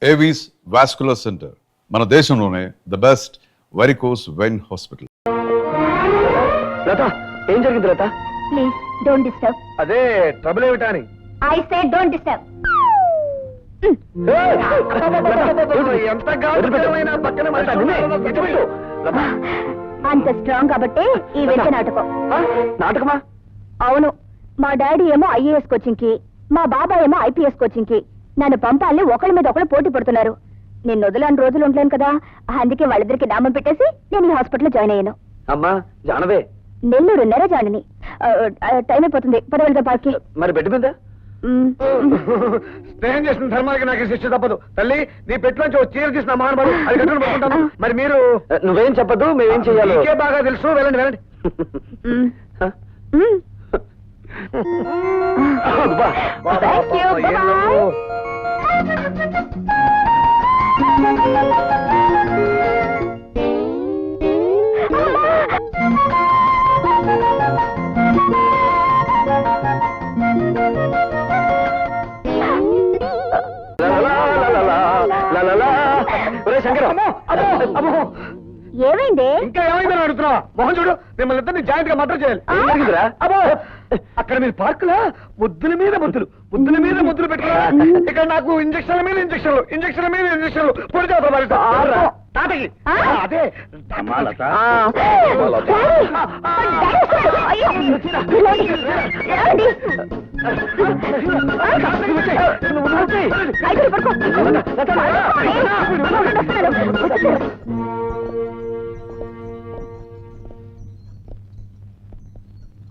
Avis vascular center మన దేశంలోనే the best varicose vein hospital. Latha, ఏం జరిగింది లత? Please don't disturb. అదే ట్రబుల్ ఏమిటా అని. I say don't disturb. ఎంత గాఢమైన పక్కన అంత స్ట్రాంగ్ కాబట్టి ఈ వెంట నాటకం. నాటకమా? అవును, మా డాడీ ఏమో ఐఏఎస్ కోచింగ్ కి, మా బాబాయ్ ఏమో ఐపీఎస్ కోచింగ్ కి నన్ను పంపాలని ఒకళ్ళ మీద ఒకళ్ళు పోటీ పడుతున్నారు. నేను వదలని రోజులు ఉండలేను కదా, అందుకే వాళ్ళిద్దరికి నామం పెట్టేసి నేను ఈ హాస్పిటల్లో జాయిన్ అయ్యాను. అమ్మా జానవే, నెల్లూరున్నర జాయిన్. టైం అయిపోతుంది, పదవలతో పార్కి. మరి బెడ్ మీద స్నేహం చేసిన ధర్మానికి నాకు శిక్ష తప్పదు. తల్లి, నీ పెట్టులోంచి చీర తీసిన మహానుభావుడు అది కట్టుకుని పడుకుంటాను. మరి మీరు నువ్వేం చెప్పద్దు, మేమేం చెయ్యాలి నీకే బాగా తెలుసు. వెళ్ళండి వెళ్ళండి. ఏమైంది? ఇంకా ఏమైందని అడుగుతున్నావా? మోహన్ చూడు, మిమ్మల్ని ఇద్దరిని జాయింట్ గా మటర్ చేయాలి. అబ్బో, అక్కడ మీరు పార్కులా ముద్దుల మీద ముద్దులు, ముద్దుల మీద ముద్దులు పెట్టుకున్నా. ఇక్కడ నాకు ఇంజక్షన్ల మీద ఇంజక్షన్లు, ఇంజక్షన్ల మీద ఇంజక్షన్లు పొడి చేస్తారు. తాతకి అదే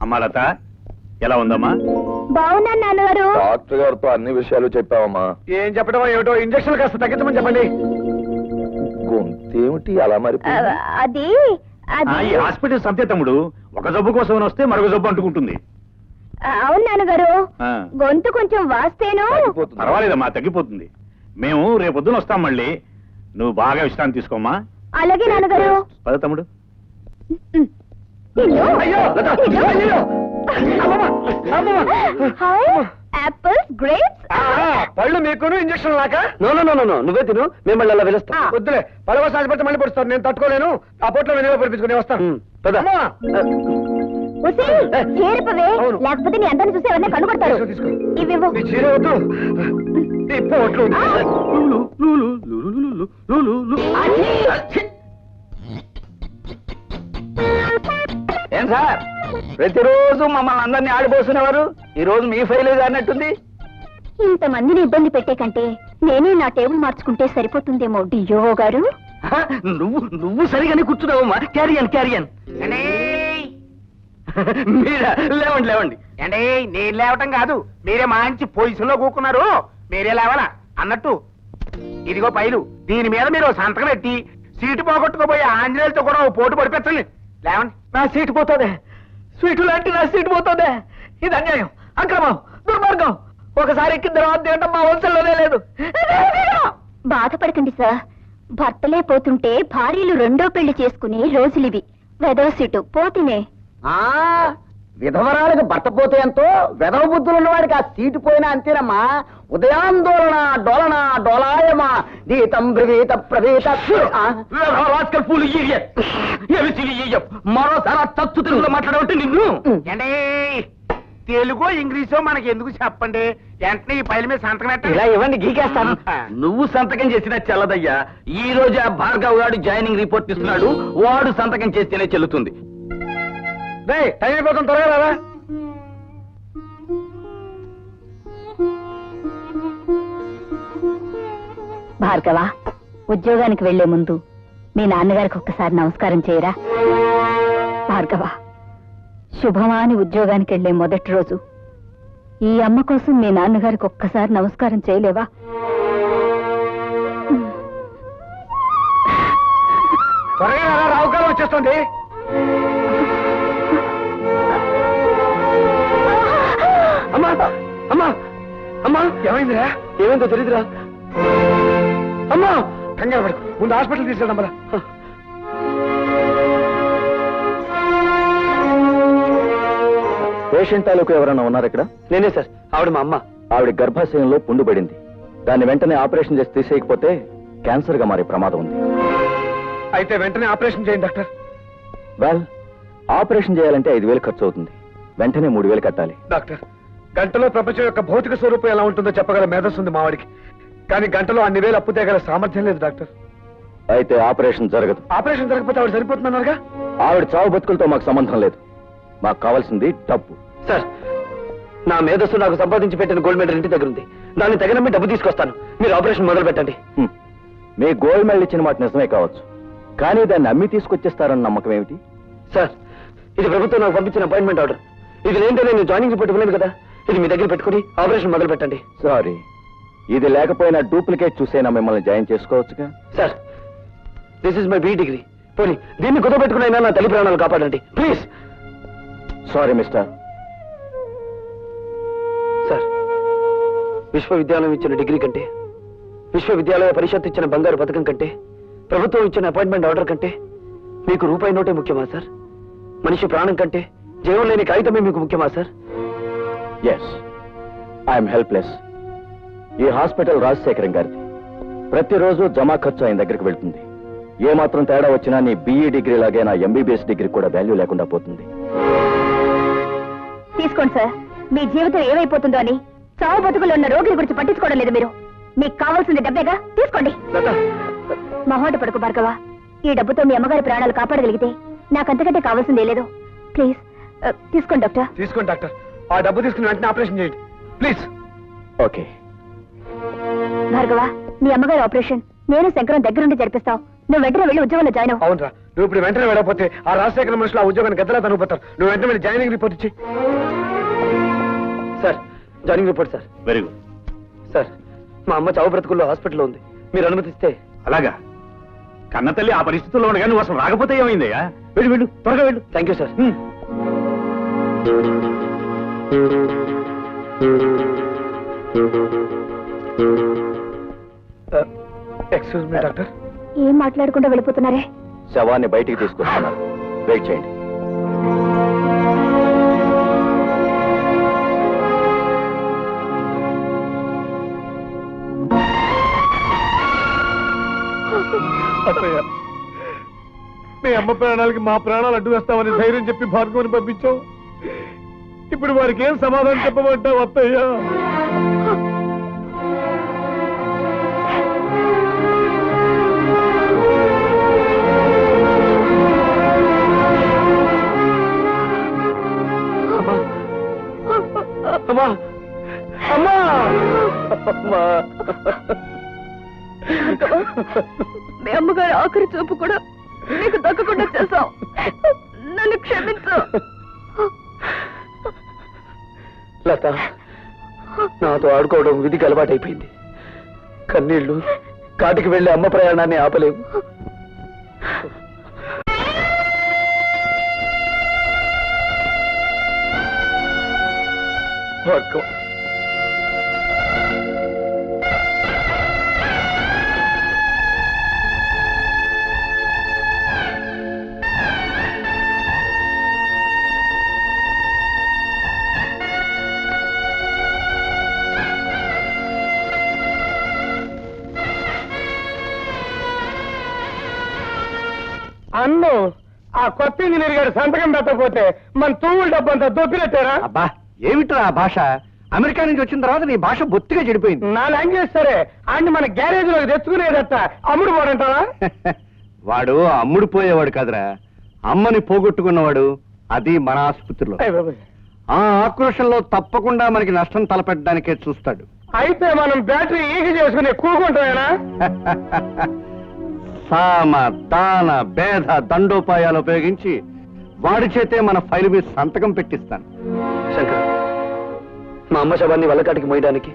అమ్మా లత, ఎలా ఉందమ్మా? బాగున్నాను నాన్నగారు. డాక్టర్ గారితో అన్ని విషయాలు చెప్పావమ్మా? ఏం చెప్పడం ఏమిటో, ఇంజక్షన్ కాస్త తగ్గించమని చెప్పండి. గొంతేమిటి అలా మరి? అది ఈ హాస్పిటల్ సంతే తమ్ముడు, ఒక జబ్బు కోసం వస్తే మరొక జబ్బు అంటుకుంటుంది. అవును నాన్నగారు, ఆ. గొంతు కొంచెం వాస్తేను. పర్వాలేదమ్మా, తగ్గిపోతుంది. మేము రేపొద్దున వస్తాం మళ్ళీ. నువ్వు బాగా విశ్రాంతి తీసుకోమ్మా. అలాగే నాన్నగారు. పద తమ్ముడు. Apples, grapes. పళ్ళు మీకును ఇంజక్షన్ లాక? నువ్వే తిను, మిమ్మల్ని అలా పిలుస్తా. వద్దులే, పడవ సాధ్యపడితే మళ్ళీ పడుస్తాను. నేను తట్టుకోలేను. ఆ పొట్లో నేను పడిపించుకుని వస్తాను. చేరిపోవే, లేకపోతే నీ అందరిని చూసి ఎవరిని కనుగొడతారు. ఇవివ్వు. నీ చీర వద్దు, ఈ పొట్లు. ఏం సార్, ప్రతిరోజు మమ్మల్ని అందరినీ ఆడిపోస్తున్నవారు ఈ రోజు మీ ఫైల్ అన్నట్టుంది. ఇంతమందిని ఇబ్బంది పెట్టే కంటే నేనే నా టేబుల్ మార్చుకుంటే సరిపోతుందేమో డియో గారు. నువ్వు సరిగానే కూర్చున్నావమ్మా. క్యారియన్ క్యారియన్. మీరా? లేవండి లేవండి. అంటే నేను లేవటం కాదు, మీరే మంచి పొజిషన్ లో కూకున్నారు. మీరే లేవాలా అన్నట్టు ఇదిగో పైలు, దీని మీద మీరు సంతకం పెట్టి సీటు పోగొట్టుకోబోయే ఆంజనేయులతో కూడా ఓ పోటు పడిపెట్టండి. లేవండి. నా సీటు పోతుందే, స్వీటు లాంటి నా సీటు పోతుందే. ఇది అన్యాయం, అక్రమం, దుర్మార్గం. ఒకసారి ఎక్కిన తర్వాత తినడం మా వంశంలోనే లేదు. బాధపడకండి సార్, భర్తలే పోతుంటే భార్యలు రెండో పెళ్లి చేసుకునే రోజులివి. వెదవ సీటు పోతినే. విధవరాలకు భర్త పోతే ఎంతో, వెధవ బుద్ధులు ఉన్నవాడికి ఆ సీటు పోయినా అంతేనమ్మా. ఉదయాందోళన డోలన డోలాయమా దీతం బ్రవీత ప్రవీత. మరోసారి తత్తు తెలుగులో మాట్లాడబట్టి నిన్ను. అంటే తెలుగో ఇంగ్లీషో మనకి ఎందుకు చెప్పండి, వెంటనే ఈ పైల మీద సంతకం ఇలా పెట్టండి. ఇవ్వండి, గీకేస్తాను. నువ్వు సంతకం చేసినా చెల్లదయ్యా. ఈ రోజు ఆ భార్గవ్ గారు జాయినింగ్ రిపోర్ట్ ఇస్తున్నాడు, వాడు సంతకం చేస్తేనే చెల్లుతుంది. టైం అయిపోతుంది, త్వరగా రాదా? భార్గవ, ఉద్యోగానికి వెళ్లే ముందు మీ నాన్నగారికి ఒక్కసారి నమస్కారం చేయరా. భార్గవ, శుభమా అని ఉద్యోగానికి వెళ్లే మొదటి రోజు ఈ అమ్మ కోసం మీ నాన్నగారికి ఒక్కసారి నమస్కారం చేయలేవా? త్వరగా రాదా, రావుకాలం వచ్చేస్తుంది. అమ్మా అమ్మా అమ్మా, ఏమైందిరా? ఏమైందో తెలీదురా. అమ్మా, కంగారు పడు, ముందు హాస్పిటల్ తీసుకెళ్దాం కదా. పేషెంట్ తాలూకు ఎవరైనా ఉన్నారు ఇక్కడ? నేనే సార్, ఆవిడ మా అమ్మ. ఆవిడ గర్భాశయంలో పుండు పడింది. దాన్ని వెంటనే ఆపరేషన్ చేసి తీసేయకపోతే క్యాన్సర్గా మారే ప్రమాదం ఉంది. అయితే వెంటనే ఆపరేషన్ చేయండి డాక్టర్. వెల్, ఆపరేషన్ చేయాలంటే 5,000 ఖర్చు అవుతుంది. వెంటనే 3,000 కట్టాలి. డాక్టర్, గంటలో ప్రపంచం యొక్క భౌతిక స్వరూపం ఎలా ఉంటుందో చెప్పగల మేధస్సు ఉంది మావాడికి. కానీ గంటలో అన్ని వేలు అప్పు తేగల సామర్థ్యం లేదు డాక్టర్. అయితే ఆపరేషన్ జరగదు. ఆపరేషన్ జరగకపోతే ఆవిడ సరిపోతుందన్నారుగా. ఆవిడ చావు బతుకులతో మాకు సంబంధం లేదు. మాకు కావాల్సింది డబ్బు. సార్, నా మేధస్సు నాకు సంపాదించి పెట్టిన గోల్డ్ మెడల్ ఇంటి దగ్గర ఉంది. దాన్ని తగినమ్మి డబ్బు తీసుకొస్తాను. మీరు ఆపరేషన్ మొదలు పెట్టండి. మీ గోల్డ్ మెడల్ ఇచ్చిన మాట నిజమే కావచ్చు, కానీ దాన్ని అమ్మి తీసుకొచ్చేస్తారన్న నమ్మకం ఏమిటి? సార్, ఇది ప్రభుత్వం నాకు పంపించిన అపాయింట్మెంట్ ఆర్డర్. ఇది లేదంటే నేను జాయినింగ్ రిపోర్ట్ ఇవ్వలేదు కదా. ఇది మీ దగ్గర పెట్టుకుని ఆపరేషన్ మొదలు పెట్టండి. సారీ, ఇది లేకపోయినా డూప్లికేట్ చూసైనా మిమ్మల్ని జాయిన్ చేసుకోవచ్చుగా. Sir, this is my B degree. పోనీ దీన్ని కుదపెట్టుకునైనా నా తల్లి ప్రాణాలు కాపాడండి ప్లీజ్. Sorry mister. సార్, విశ్వవిద్యాలయం ఇచ్చిన డిగ్రీ కంటే, విశ్వవిద్యాలయ పరిషత్ ఇచ్చిన బంగారు పథకం కంటే, ప్రభుత్వం ఇచ్చిన అపాయింట్మెంట్ ఆర్డర్ కంటే మీకు రూపాయి నోటే ముఖ్యమా సార్? మనిషి ప్రాణం కంటే జీవం లేని కాగితమే మీకు ముఖ్యమా సార్? Yes, I'm helpless. ఈ హాస్పిటల్ రాజశేఖరం గారిది. ప్రతిరోజు జమా ఖర్చు ఆయన దగ్గరికి వెళ్తుంది. ఏ మాత్రం తేడా వచ్చినా నీ BE డిగ్రీ లాగే నా MBBS డిగ్రీ కూడా వాల్యూ లేకుండా పోతుంది. తీసుకోండి సార్. మీ జీవితం ఏమైపోతుందో అని చావు బతుకులు ఉన్న రోగిని గురించి పట్టించుకోవడం లేదు మీరు. మీకు కావాల్సింది డబ్బేగా, తీసుకోండి. మహోట పడుకు భార్గవ. ఈ డబ్బుతో మీ అమ్మగారి ప్రాణాలు కాపాడగలిగితే నాకంతకంటే కావాల్సిందే లేదు. ప్లీజ్ తీసుకోండి డాక్టర్. తీసుకోండి డాక్టర్. ఆ డబ్బు తీసుకుని వెంటనే ఆపరేషన్ చేయండి ప్లీజ్. ఓకే భార్గవ, మీ అమ్మగారి ఆపరేషన్ నేను శంకరం దగ్గరుండి జరిపిస్తావు. నువ్వు వెంటనే వెళ్ళి ఉద్యోగంలో జాయిన్ అవ్వు. అవునరా, నువ్వు ఇప్పుడు వెంటనే వెళ్ళకపోతే ఆ రాజశేఖర మనుషులు ఆ ఉద్యోగాన్ని గద్దలా తనుకుపోతారు. నువ్వు వెంటనే వెళ్ళి జాయినింగ్ రిపోర్ట్ ఇచ్చి. Sir, joining report sir. Very good. Sir, మా అమ్మ చావు బ్రతుకుల్లో హాస్పిటల్లో ఉంది. మీరు అనుమతిస్తే. అలాగా? కన్న తల్లి ఆ పరిస్థితుల్లో ఉండగా నువ్వు అసలు రాకపోతే ఏమైందయ్యా? వెళ్ళు వెళ్ళు, త్వరగా వెళ్ళు. Thank you sir. Excuse me doctor. ఏం మాట్లాడకుండా వెళ్ళిపోతున్నారే? శవాన్ని బయటికి తీసుకొస్తున్నారు. వెయిట్ చేయండి. అత్తయ్య, మీ అమ్మ ప్రాణాలకి మా ప్రాణాలు అడ్డు వేస్తామని ధైర్యం చెప్పి భార్గవని పంపించావు. ఇప్పుడు వారికి ఏం సమాధానం చెప్పమంటావు అత్తయ్య? అమ్మా, అమ్మా, అమ్మా. మీ అమ్మగారి ఆఖరి చూపు కూడా నీకు దక్కకుండా చేశావు. నన్ను క్షమించు. లత, నాతో ఆడుకోవడం విధికి అలవాటైపోయింది. కన్నీళ్లు కాటికి వెళ్లి అమ్మ ప్రయాణాన్ని ఆపలేవు. భార్గవ, అన్ను ఆ కొత్త ఇంజనీర్ గారు సంతకం పెట్టకపోతే మన తూముల డబ్బంతా దొప్పినట్టారా? అబ్బా, ఏమిట్రా ఆ భాష? అమెరికా నుంచి వచ్చిన తర్వాత నీ భాష బొత్తిగా చెడిపోయింది. నా లాంగ్వేజ్ సరే, ఆయన మన గ్యారేజ్ లో తెచ్చుకునేదట అమ్ముడు పోడంటావా? వాడు అమ్ముడు పోయేవాడు కాదురా, అమ్మని పోగొట్టుకున్నవాడు. అది మన ఆసుపత్రిలో. ఆ ఆక్రోషంలో తప్పకుండా మనకి నష్టం తలపెట్టడానికే చూస్తాడు. అయితే మనం బ్యాటరీ ఈగ చేసుకుని కూకుంటామేనా? సామ దాన భేద దండోపాయాలు ఉపయోగించి వాడి చేతే మన ఫైల్ మీద సంతకం పెట్టిస్తాను. శంకర్, మా అమ్మ శవాన్ని వల్లకాటికి మోయడానికి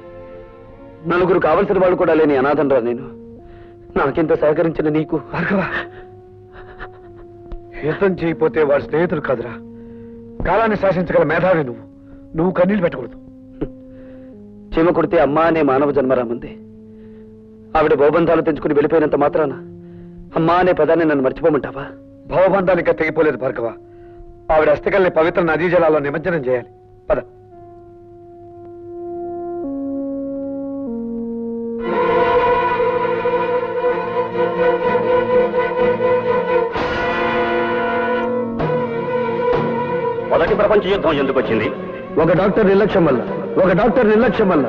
నలుగురు కావలసిన వాళ్ళు కూడా లేని అనాథనరా నేను. నాకింత సహకరించిన నీకు. యుద్ధం చేయకపోతే వాడు స్నేహితుడు కాదురా, కాలాన్ని శాసించగల మేధావి నువ్వు. నువ్వు కన్నీళ్ళు పెట్టకూడదు. చీమ కొడితే అమ్మ అనే మానవ జన్మరామంది. ఆవిడ భవబంధాలు తెంచుకుని వెళ్ళిపోయినంత మాత్రాన అమ్మా అనే పదాన్ని నన్ను మర్చిపోమంటావా? భవబంధాలు ఇంకా తెగిపోలేదు భార్గవ. ఆవిడ అస్థికల్ని పవిత్ర నదీ జలాల్లో నిమజ్జనం చేయాలి. పద. ప్రపంచ యుద్ధం ఎందుకు వచ్చింది? ఒక డాక్టర్ నిర్లక్ష్యం వల్ల, ఒక డాక్టర్ నిర్లక్ష్యం వల్ల.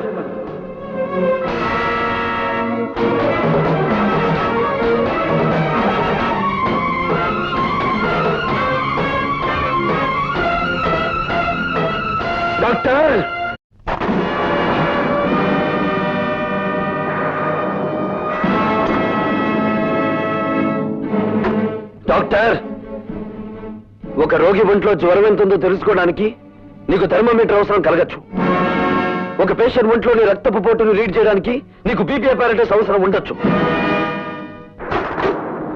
డాక్టర్, డాక్టర్, ఒక రోగి ఒంట్లో జ్వరం ఎంత ఉందో తెలుసుకోవడానికి నీకు థర్మోమీటర్ అవసరం కలగచ్చు. ఒక పేషెంట్ ఒంట్లోని రక్తపు పోటును రీడ్ చేయడానికి నీకు బీపీ అపారటస్ అవసరం ఉండొచ్చు.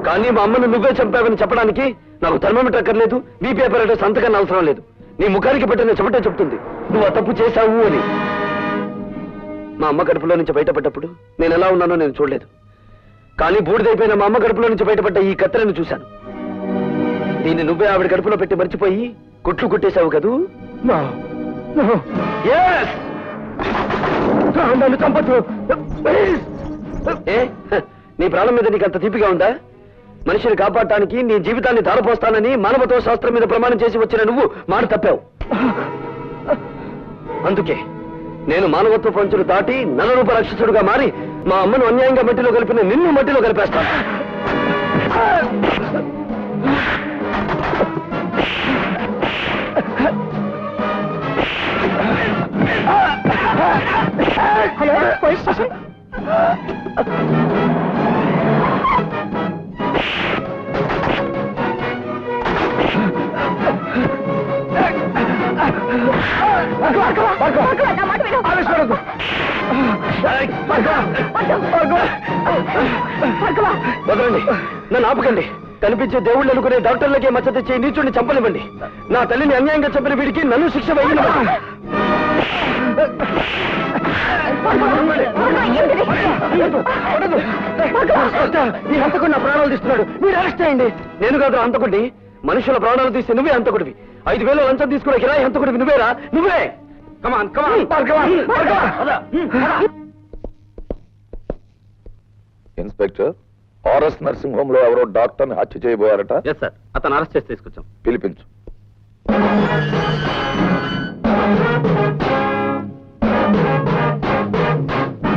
కానీ మా అమ్మను నువ్వే చంపావని చెప్పడానికి నాకు థర్మోమీటర్ అక్కర్లేదు, బీపీ అపారటస్ అంతకన్నా అవసరం లేదు. నీ ముఖానికి పెట్టిన చెమటే చెప్తుంది నువ్వు ఆ తప్పు చేశావు అని. మా అమ్మ కడుపులో నుంచి బయటపడ్డప్పుడు నేను ఎలా ఉన్నానో నేను చూడలేదు. కానీ బూడిదైపోయిన మా అమ్మ కడుపులో నుంచి బయటపడ్డ ఈ కత్తెరను చూశాను. దీన్ని నువ్వే ఆవిడ కడుపులో పెట్టి మర్చిపోయి కుట్లు కుట్టేశావు కదూ? నన్ను చంపొద్దు. ఏ, నీ ప్రాణం మీద నీకు అంత తీపిగా ఉందా? మనిషిని కాపాడటానికి నీ జీవితాన్ని ధారపోస్తానని మానవత్వ శాస్త్రం మీద ప్రమాణం చేసి వచ్చిన నువ్వు మాట తప్పావు. అందుకే నేను మానవత్వ పంచులు దాటి నరరూప రాక్షసుడుగా మారి మా అమ్మను అన్యాయంగా మట్టిలో కలిపిన నిన్ను మట్టిలో కలిపేస్తాను. Hello, police station. వదలండి, నన్ను ఆపకండి. కనిపించే దేవుళ్ళు అనుకునే డాక్టర్లకే మచ్చ తెచ్చి నీచుడిని చంపనివ్వండి. నా తల్లిని అన్యాయంగా చంపిన వీడికి నన్ను శిక్ష వేయనివ్వండి. ఈ హంతకుడు నా ప్రాణాలు తీస్తున్నాడు, మీరు అరెస్ట్ చేయండి. నేను కాదు హంతకుడిని, మనుషుల ప్రాణాలు తీస్తే నువ్వే హంతకుడివి. 5,000 లంచం తీసుకునే కిరాయి హంతకుడివి నువ్వేరా? నువ్వే. కమాన్ కమాన్. ఇన్స్పెక్టర్, ఆర్ఎస్ నర్సింగ్ హోమ్ లో ఎవరో డాక్టర్ ని హత్య చేయబోయారట. ఎస్ సార్, అతను అరెస్ట్ చేసి తీసుకొచ్చాం. పిలిపించు.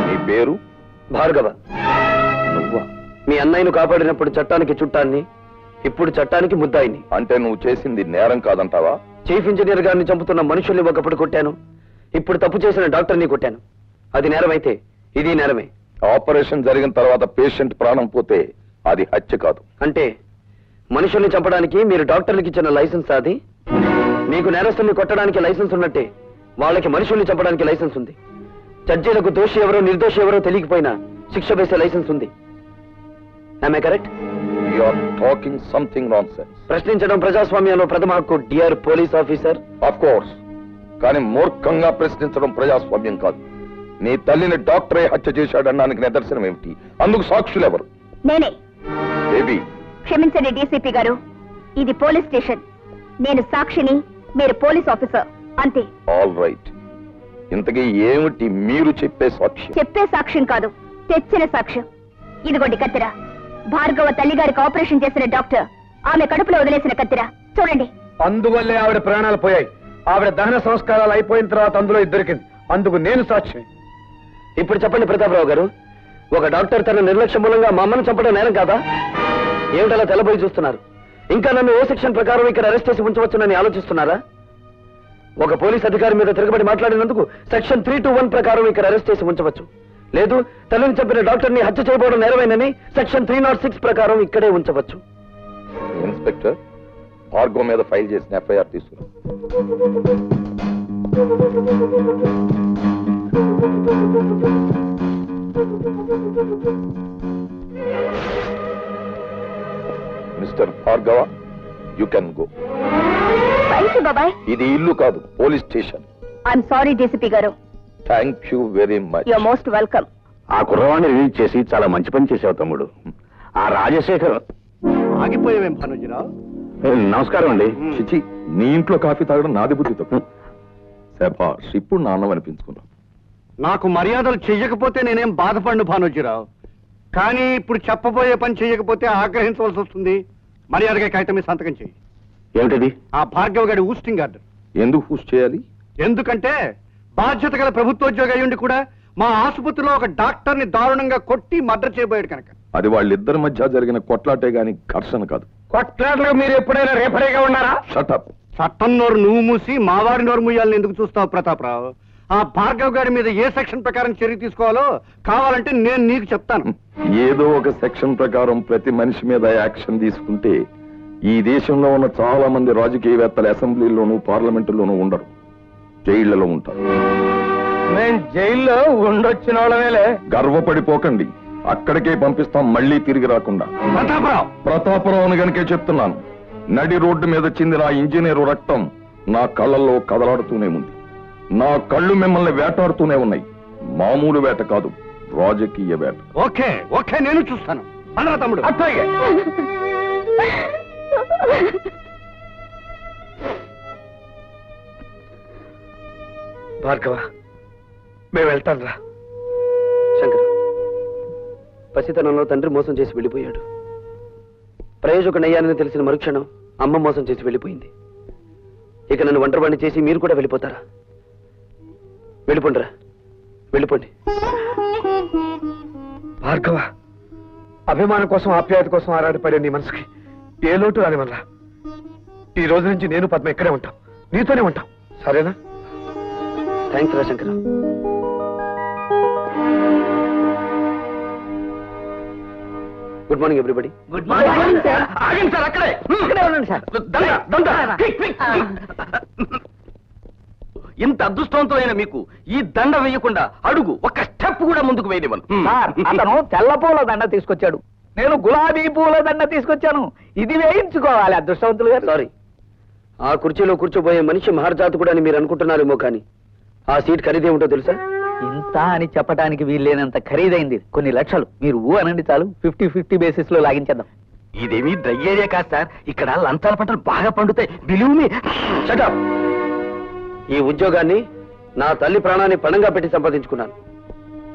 నీ పేరు? భార్గవ. నువ్వా? మీ అన్నయ్యను కాపాడినప్పుడు చట్టానికి చుట్టాన్ని, ఇప్పుడు చట్టానికి ముద్దాయిని. అంటే నువ్వు చేసింది నేరం కాదంటావా? చీఫ్ ఇంజనీర్ గారిని చంపుతున్న మనుషుల్ని ఒకప్పుడు కొట్టాను, ఇప్పుడు తప్పు చేసిన డాక్టర్ని కొట్టాను. అది నేరమైతే ఇది నేరమే. ఆపరేషన్ జరిగిన తర్వాత పేషెంట్ ప్రాణం పోతే అది హత్య కాదు. అంటే మనుషుల్ని చంపడానికి మీరు డాక్టర్లకు ఇచ్చిన లైసెన్స్ అది? మీకు నేరస్తుల్ని కొట్టడానికి లైసెన్స్ ఉన్నట్టే వాళ్ళకి మనుషుల్ని చంపడానికి లైసెన్స్ ఉంది. జడ్జీలకు దోషి ఎవరో నిర్దోషి ఎవరో తెలియకపోయినా శిక్ష వేసే లైసెన్స్ ఉంది. I correct? You are talking something nonsense. ప్రశ్నించడం ప్రజాస్వామ్యంలో ప్రథమ హక్కు, dear police officer. Of course, కానీ మూర్ఖంగా ప్రశ్నించడం ప్రజాస్వామ్యం కాదు. నీ తల్లిని డాక్టరే హత్య చేశాడనడానికి నిదర్శనం ఏమిటి? అందుకు సాక్షులు ఎవరు? నేనే. బేబీ, క్షమించండి డీసీపీ గారు, ఇది పోలీస్ స్టేషన్. నేను సాక్షిని, మీరు పోలీస్ ఆఫీసర్, అంతే. All right. ఇంతకీ ఏమిటి మీరు చెప్పే సాక్ష్యం? చెప్పే సాక్ష్యం కాదు, తెచ్చిన సాక్ష్యం. ఇదిగోండి కత్తిర. భార్గవ తల్లిగారికి ఆపరేషన్ చేసిన డాక్టర్ ఆమె కడుపులో వదిలేసిన కత్తిర. చూడండి. అందువల్లే ఆవిడ ప్రాణాలు పోయాయి. ఆవిడ దహన సంస్కారాలు అయిపోయిన తర్వాత అందులో దొరికింది. అందుకు నేను సాక్షి. ఇప్పుడు చెప్పండి ప్రతాపరావు గారు, ఒక డాక్టర్ తన నిర్లక్ష్యం మూలంగా మా అమ్మను చంపడం నేరం కాదా? ఏమిటలా తెల్లబోయి చూస్తున్నారు? ఇంకా నన్ను ఏ సెక్షన్ ప్రకారం ఇక్కడ అరెస్ట్ చేసి ఉంచవచ్చునని ఆలోచిస్తున్నారా? ఒక పోలీస్ అధికారి మీద తిరగబడి మాట్లాడినందుకు సెక్షన్ 321 ప్రకారం ఇక్కడ అరెస్ట్ చేసి ఉంచవచ్చు. లేదు, తల్లిని చంపిన డాక్టర్ని హత్య చేయబోవడం నేరమేనని సెక్షన్ 306 ప్రకారం ఇక్కడే ఉంచవచ్చు. ఇన్స్పెక్టర్, భార్గవ మీద ఫైల్ చేసిన ఎఫ్ఐఆర్ తీసుకురా. Mister Bhargava, you can go. బాబాయ్, ఇది ఇల్లు కాదు, police station. I'm sorry DCP garu. Thank you very much. Your most welcome. ఆ కుర్రవాణ్ణి రిలీజ్ చేసి చాలా మంచి పని చేసావు తమ్ముడు. ఆ రాజశేఖర్ ఆగిపోయావేం భానుజీరావు? నమస్కారం అండి. చిచి, నీ ఇంట్లో కాఫీ తాగడం నాది బుద్ధి తప్పు. శభాష్, ఇప్పుడు నా అన్నం అనిపించుకున్నావు. నాకు మర్యాదలు చెయ్యకపోతే నేనేం బాధపడను భానుజీరావు, కానీ ఇప్పుడు చెప్పబోయే పని చెయ్యకపోతే ఆగ్రహించవలసి వస్తుంది. మర్యాదగా కాగితం మీద సంతకం చెయ్యి. ఏమిటది? ఆ భార్గవ్ గారి ఊస్టింగ్ ఆర్డర్. ఎందుకు పూస్ చేయాలి? ఎందుకంటే బాధ్యత గల ప్రభుత్వోద్యోగి అయ్యుండి కూడా మా ఆసుపత్రిలో ఒక డాక్టర్ని దారుణంగా కొట్టి మర్డర్ చేయబోయాడు కనుక. అది వాళ్ళిద్దరి మధ్య జరిగిన కొట్లాటే గాని ఘర్షణ కాదు. కొట్లాటలో మీరు ఎప్పుడైనా రేపరేగా ఉన్నారా? షటప్. చట్టం నోరు నువ్వు మూసి మావారి నోరు మూయాలని ఎందుకు చూస్తావు ప్రతాపరావు? ఆ భార్గవ్ గారి మీద ఏ సెక్షన్ ప్రకారం చర్య తీసుకోవాలో కావాలంటే నేను నీకు చెప్తాను. ఏదో ఒక సెక్షన్ ప్రకారం ప్రతి మనిషి మీద యాక్షన్ తీసుకుంటే ఈ దేశంలో ఉన్న చాలా మంది రాజకీయవేత్తలు అసెంబ్లీలోనూ పార్లమెంటులోనూ ఉండరు, జైళ్లలో ఉంటారు. నేను జైల్లో ఉండొచ్చిన వాళ్ళమేలే. గర్వపడిపోకండి, అక్కడికే పంపిస్తాం, మళ్ళీ తిరిగి రాకుండా. ప్రతాపరావుని గనుకే చెప్తున్నాను. నడి రోడ్డు మీద చిందిన ఆ ఇంజనీరు రక్తం నా కళ్ళల్లో కదలాడుతూనే ఉంది. నా కళ్ళు మిమ్మల్ని వేటాడుతూనే ఉన్నాయి. మామూలు వేట కాదు, రాజకీయ వేట. ఓకే ఓకే, నేను చూస్తాను. అన్నరా తమ్ముడు? అట్లాగే. భార్గవ, మేము వెళ్తాను రా. శంకర్, పసితనంలో తండ్రి మోసం చేసి వెళ్ళిపోయాడు. ప్రయోజకుడయ్యానని తెలిసిన మరుక్షణం అమ్మ మోసం చేసి వెళ్ళిపోయింది. ఇక నన్ను ఒంటరివాణ్ణి చేసి మీరు కూడా వెళ్ళిపోతారా? వెళ్ళిపోండిరా, వెళ్ళిపోండి. భార్గవ, అభిమానం కోసం ఆప్యాయత కోసం ఆరాటపడే నీ మనసుకి ఏ లోటు రాని వల్ల ఈ రోజు నుంచి నేను పద్మ ఇక్కడే ఉంటాం, నీతోనే ఉంటాం, సరేనా? థ్యాంక్స్ రా Shankar. Good morning everybody. Good morning sir. ఆగండి సార్, అక్కడే ఉండండి సార్. ఇంత అదృష్టవంతమైన మీకు ఈ దండ వేయకుండా అడుగు ఒక్క స్టెప్ కూడా ముందుకు వేయనివ్వను. సార్, అతను తెల్ల పూల దండ తీసుకొచ్చాడు, నేను గులాబీ పూల దండ తీసుకొచ్చాను. ఇది వేయించుకోవాలి అదృష్టవంతులు గారు. సారీ, ఆ కుర్చీలో కూర్చోబోయే మనిషి మహర్జాతకుడు అని మీరు అనుకుంటున్నారేమో కానీ ఆ సీట్ ఖరీదేమిటో తెలుసా? ఇంత అని చెప్పడానికి వీల్లేనంత ఖరీదైంది. కొన్ని లక్షలు. మీరు ఊ అనండి చాలు, 50-50 బేసిస్ లో లాగించేద్దాం. ఇదేమీ డ్రై ఏరియా కాదు సార్, ఇక్కడ లంచాల పంటలు బాగా పండుతాయి. Believe me. Shut up. ఈ ఉద్యోగాన్ని నా తల్లి ప్రాణాన్ని పణంగా పెట్టి సంపాదించుకున్నాను.